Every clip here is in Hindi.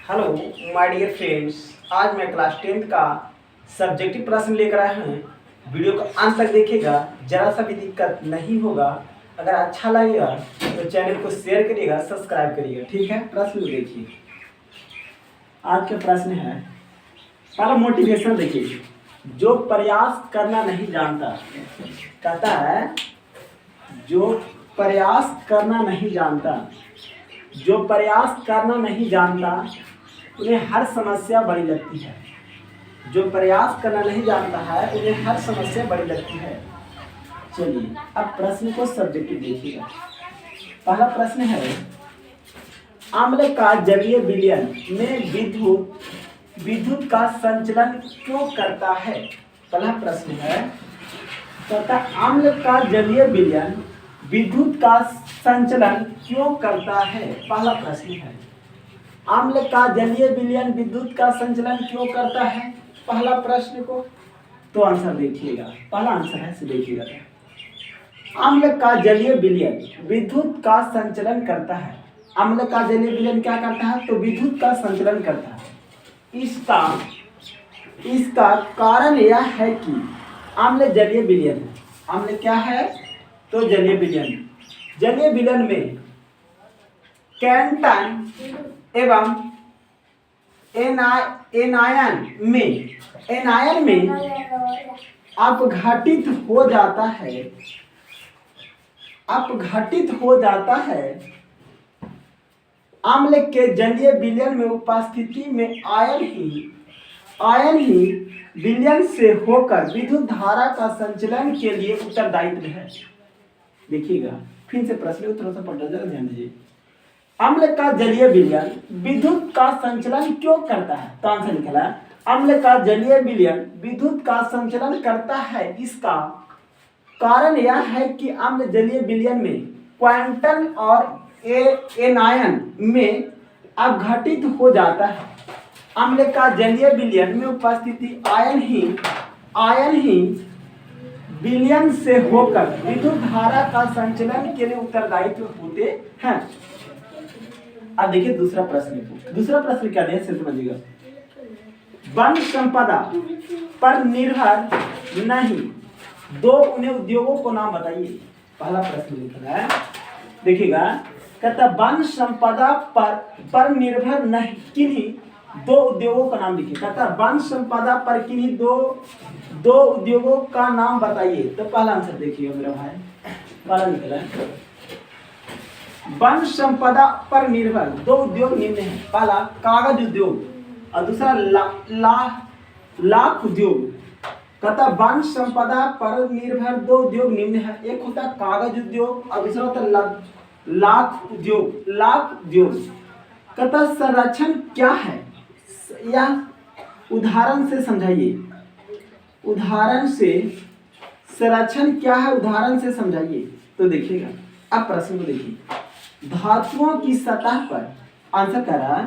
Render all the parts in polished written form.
हेलो माय डियर फ्रेंड्स, आज मैं क्लास 10th का सब्जेक्टिव प्रश्न लेकर आया हूँ। वीडियो को अंत तक देखिएगा, जरा सा भी दिक्कत नहीं होगा। अगर अच्छा लगेगा तो चैनल को शेयर करिएगा, सब्सक्राइब करिएगा, ठीक है। प्रश्न देखिए, आज का प्रश्न है, पहला मोटिवेशन देखिए। जो प्रयास करना नहीं जानता, कहता है जो प्रयास करना नहीं जानता, जो प्रयास करना नहीं जानता उन्हें हर समस्या बड़ी लगती है। जो प्रयास करना नहीं जानता है उन्हें हर समस्या बड़ी लगती है। चलिए अब प्रश्न को सब्जेक्टिव देखिएगा। पहला प्रश्न है, अम्ल का जलीय विलयन में विद्युत का संचलन क्यों करता है। पहला प्रश्न है, तथा अम्ल का जलीय विलयन विद्युत का संचलन क्यों करता है। पहला प्रश्न है, अम्ल का जलीय विलयन विद्युत का संचलन क्यों करता है। पहला प्रश्न को तो आंसर देखिएगा, पहला आंसर है, देखिएगा। अम्ल का जलीय विलयन विद्युत का संचलन करता है। अम्ल का जलीय विलयन क्या करता है, तो विद्युत का संचलन करता है। इसका कारण यह है कि अम्ल जलीय विलयन है। अम्ल क्या है, तो जलीय विलयन। जलीय विलयन में कैंटन एवं एनायन में अपघटित हो जाता है। अम्ल के जलीय विलयन में उपस्थिति में आयन ही विलयन से होकर विद्युत धारा का संचलन के लिए उत्तरदायित्व है। देखिएगा, फिर से प्रश्न उत्तर से पढ़ना, जरा ध्यान दीजिए। अम्ल का जलीय विलयन विद्युत का संचलन क्यों करता है, तो आंसर निकला, अम्ल का जलीय विलयन विद्युत का संचलन करता है। इसका कारण यह है कि अम्ल जलीय विलयन में क्वांटम और एनायन में अपघटित हो जाता है। अम्ल का जलीय विलयन में उपस्थिति आयन ही विलयन से होकर विद्युत धारा का संचलन के लिए उत्तरदायित्व होते हैं। अब देखिए दूसरा प्रश्न क्या है, समझिएगा। वन संपदा पर निर्भर नहीं दो उन्हें उद्योगों को नाम बताइए। पहला प्रश्न लिखना है, देखिएगा, कहता वन संपदा पर निर्भर नहीं किन्हीं दो उद्योगों का नाम लिखिए। कहता वन संपदा पर किन्हीं दो उद्योगों का नाम बताइए। तो पहला आंसर देखिए मेरा भाई, पहला निकला है, वन संपदा पर निर्भर दो उद्योग निम्न है। पहला कागज उद्योग और दूसरा लाख उद्योग। कहता वन संपदा पर निर्भर दो उद्योग निम्न है। एक होता है कागज उद्योग और दूसरा होता है लाख उद्योग। कहता संरक्षण क्या है, यह उदाहरण से समझाइए। संरक्षण क्या है, उदाहरण से समझाइए। तो देखिएगा, अब प्रश्न को देखिए। धातुओं की सतह पर, आंसर कह रहा है,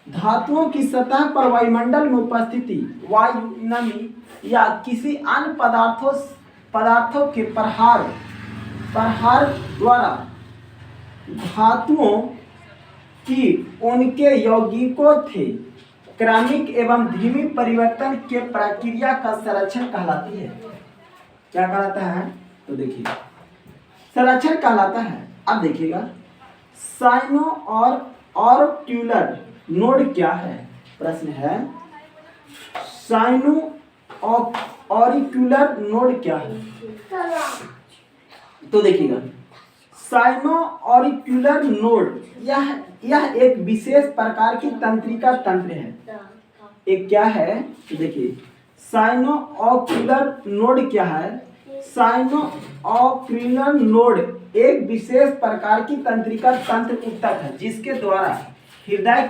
धातुओं की सतह पर वायुमंडल में उपस्थिति वायु, नमी या किसी अन्य पदार्थों के प्रहार द्वारा धातुओं की उनके यौगिकों थे क्रमिक एवं धीमी परिवर्तन के प्रक्रिया का संरक्षण कहलाती है। क्या कहलाता है, तो देखिए संरक्षण कहलाता है। अब देखिएगा, साइनो और ऑरिक्यूलर नोड क्या है। प्रश्न है, साइनो और ऑरिक्यूलर नोड क्या है। तो देखिएगा, साइनो ऑरिक्यूलर नोड यह एक विशेष प्रकार की तंत्रिका तंत्र है। एक क्या है, तो देखिए साइनो ऑरिक्यूलर नोड क्या है। साइनो ऑरिक्यूलर नोड एक विशेष प्रकार की तंत्रिका तंत्र ऊतक है जिसके द्वारा हृदय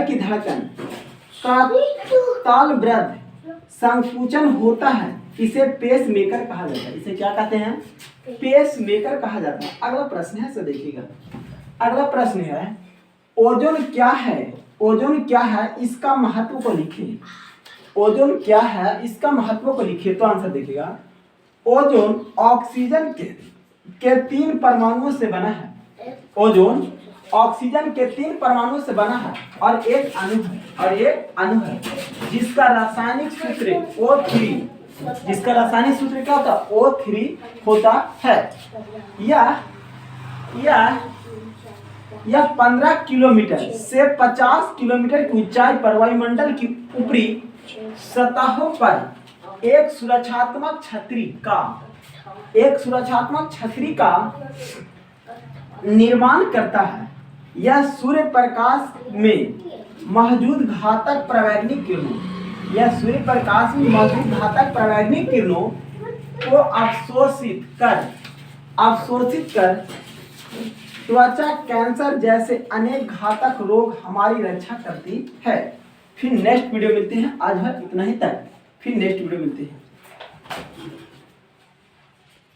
की धड़कन का तालबद्ध संकुचन होता है। इसे पेसमेकर कहा जाता है। इसे क्या कहते हैं, पेसमेकर कहा जाता है। अगला प्रश्न है, देखिएगा, अगला प्रश्न है, ओजोन क्या है इसका महत्व को लिखिए। ओजोन क्या है इसका महत्व को लिखिए। तो आंसर देखिएगा, ओजोन ऑक्सीजन के 3 परमाणुओं से बना है। ओजोन ऑक्सीजन के 3 परमाणु से बना है और एक अणु है जिसका रासायनिक सूत्र O3, जिसका रासायनिक सूत्र क्या होता है? O3 होता है। यह 15 किलोमीटर से 50 किलोमीटर की ऊंचाई पर वायुमंडल की ऊपरी सतहों पर एक सुरक्षात्मक छतरी का निर्माण करता है। यह सूर्य प्रकाश में मौजूद घातक परावैंगिक किरणों को अवशोषित कर त्वचा कैंसर जैसे अनेक घातक रोग हमारी रक्षा करती है। फिर नेक्स्ट वीडियो मिलते हैं। आज है इतना ही तक, फिर नेक्स्ट वीडियो मिलते हैं।